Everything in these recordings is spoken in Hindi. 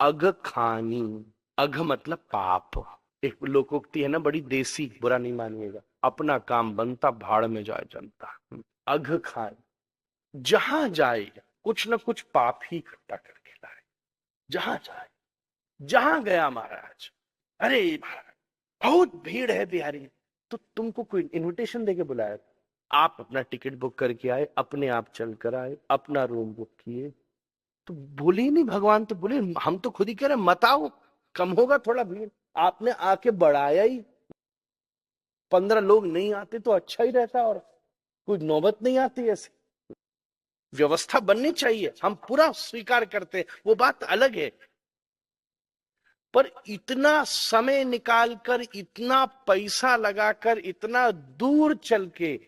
अघ खानी। अघ मतलब पाप। एक लोकोक्ति है ना, बड़ी देसी, बुरा नहीं मानिएगा, अपना काम बनता भाड़ में जाए जनता। अघ खानी, जहां जाए कुछ न कुछ पाप ही इकट्ठा करके लाए। जहां जाए, जहां गया महाराज, अरे महाराज बहुत भीड़ है बिहारी, तो तुमको कोई इनविटेशन देके बुलाया? आप अपना टिकट बुक करके आए, अपने आप चल कर आए, अपना रूम बुक किए, तो बोले ही नहीं भगवान, तो बोले हम तो खुद ही कह रहे मत आओ, कम होगा थोड़ा भीड़। आपने आके बढ़ाया ही। 15 लोग नहीं आते तो अच्छा ही रहता, और कोई नौबत नहीं आती ऐसे। व्यवस्था बननी चाहिए, हम पूरा स्वीकार करते हैं, वो बात अलग है। पर इतना समय निकालकर, इतना पैसा लगाकर, इतना दूर चल के,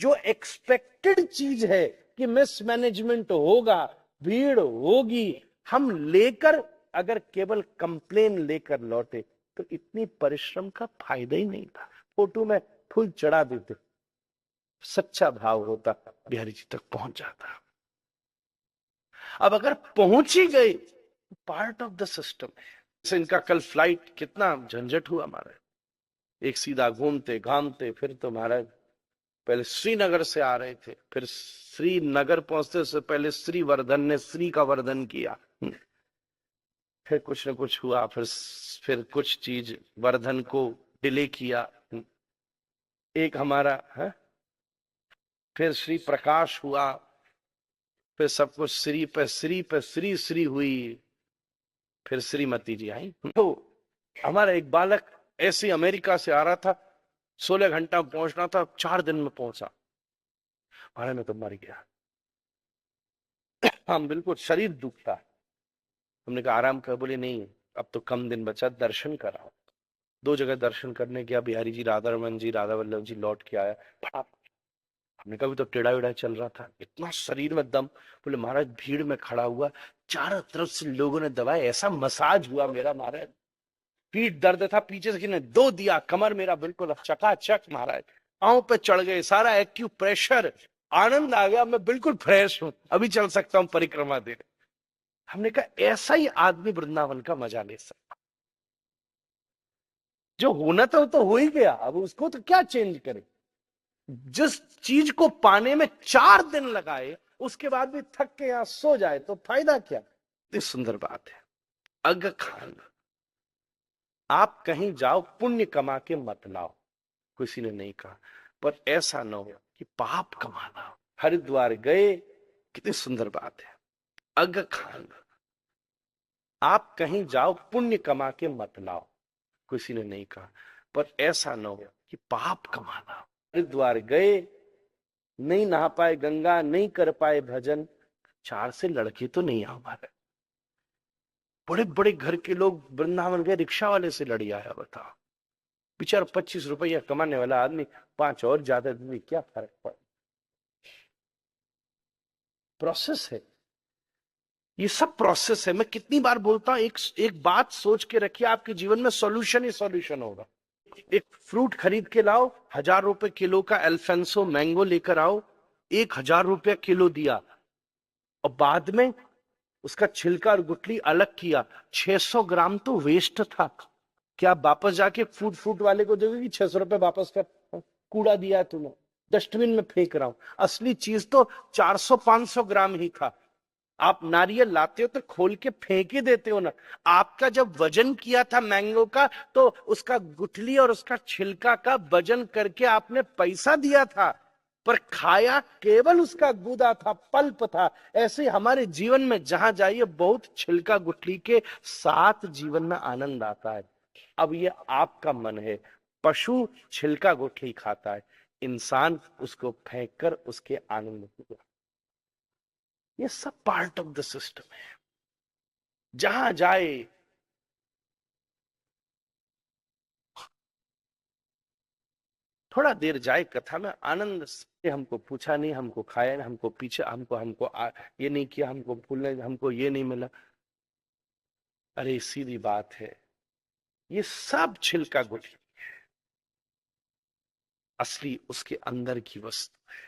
जो एक्सपेक्टेड चीज है कि मिसमैनेजमेंट होगा, भीड़ होगी, हम लेकर अगर केवल कंप्लेन लेकर लौटे तो इतनी परिश्रम का फायदा ही नहीं था। फोटो में फूल चढ़ा देते, सच्चा भाव होता, बिहारी जी तक पहुंच जाता। अब अगर पहुंच ही गए, पार्ट ऑफ द सिस्टम है। इनका कल फ्लाइट कितना झंझट हुआ हमारा, एक सीधा घूमते घामते, फिर तो महाराज पहले श्रीनगर से आ रहे थे, फिर श्रीनगर पहुंचते से पहले श्रीवर्धन ने श्री का वर्धन किया, फिर कुछ न कुछ हुआ, फिर कुछ चीज वर्धन को डिले किया। एक हमारा है, फिर श्री प्रकाश हुआ, फिर सब कुछ श्री पे श्री पे श्री श्री हुई, फिर श्रीमती जी आई। तो हमारा एक बालक ऐसे अमेरिका से आ रहा था, 16 घंटा पहुंचना था, 4 दिन में पहुंचा। हमारे में तो मर गया, हम बिल्कुल शरीर दुखता। हमने कहा आराम कर, बोले नहीं अब तो कम दिन बचा, दर्शन कराओ। 2 जगह दर्शन करने गया, बिहारी जी, राधा रमन जी, राधा वल्लभ जी, लौट के आया। हमने कहा भी तो टेढ़ा वेढ़ा चल रहा था, इतना शरीर में दम। बोले महाराज भीड़ में खड़ा हुआ, चारों तरफ से लोगों ने दबाया, ऐसा मसाज हुआ मेरा महाराज, पीठ दर्द था, पीछे से किसी दो दिया, कमर मेरा बिल्कुल चकाचक महाराज, पांव पे चढ़ गए, सारा एक्यू प्रेशर, आनंद आ गया, मैं बिल्कुल फ्रेश हूं, अभी चल सकता हूं परिक्रमा देने। हमने कहा ऐसा ही आदमी वृंदावन का मजा ले सकता, जो होना था वो तो हो ही गया, अब उसको तो क्या चेंज करे। जिस चीज को पाने में 4 दिन लगाए, उसके बाद भी थक के यहां सो जाए तो फायदा क्या। इतनी सुंदर बात है। अग खान, आप कहीं जाओ पुण्य कमा के मत लाओ, किसी ने नहीं कहा, पर ऐसा ना हो कि पाप कमाना हो। हरिद्वार गए, कितनी सुंदर बात है। अग खान, आप कहीं जाओ पुण्य कमा के मत लाओ, किसी ने नहीं कहा, पर ऐसा ना हो कि पाप कमाना हो। हरिद्वार गए, नहीं नहा पाए गंगा, नहीं कर पाए भजन, 4 से लड़के तो नहीं आ पा रहे। बड़े बड़े घर के लोग वृंदावन गए, रिक्शा वाले से लड़ी आया, बताओ बेचारा 25 रुपया कमाने वाला आदमी, 5 और ज्यादा दे, क्या फर्क पड़ा। प्रोसेस है, ये सब प्रोसेस है। मैं कितनी बार बोलता हूं, एक बात सोच के रखिए, आपके जीवन में सॉल्यूशन ही सॉल्यूशन होगा। एक फ्रूट खरीद के लाओ, 1000 रुपए किलो का अल्फेंसो मैंगो लेकर आओ, 1000 रुपया किलो दिया, और बाद में उसका छिलका और गुठली अलग किया, 600 ग्राम तो वेस्ट था। क्या आप वापस जाके फ्रूट फ्रूट वाले को दोगे कि 600 रुपए वापस कर, कूड़ा दिया है तूने, डस्टबिन में फेंक रहा हूं। असली चीज तो 400-500 ग्राम ही था। आप नारियल लाते हो तो खोल के फेंक ही देते हो ना। आपका जब वजन किया था मैंगो का, तो उसका गुठली और उसका छिलका का वजन करके आपने पैसा दिया था, पर खाया केवल उसका गूदा था, पल्प था। ऐसे हमारे जीवन में जहां जाइए, बहुत छिलका गुठली के साथ जीवन में आनंद आता है। अब ये आपका मन है, पशु छिलका गुठली खाता है, इंसान उसको फेंक कर उसके आनंद को, ये सब पार्ट ऑफ द सिस्टम है। जहां जाए, थोड़ा देर जाए कथा में, आनंद से, हमको पूछा नहीं, हमको खाया नहीं, हमको पीछे, ये नहीं किया, हमको फूल नहीं, हमको ये नहीं मिला। अरे सीधी बात है, ये सब छिलका गुठली, असली उसके अंदर की वस्तु है।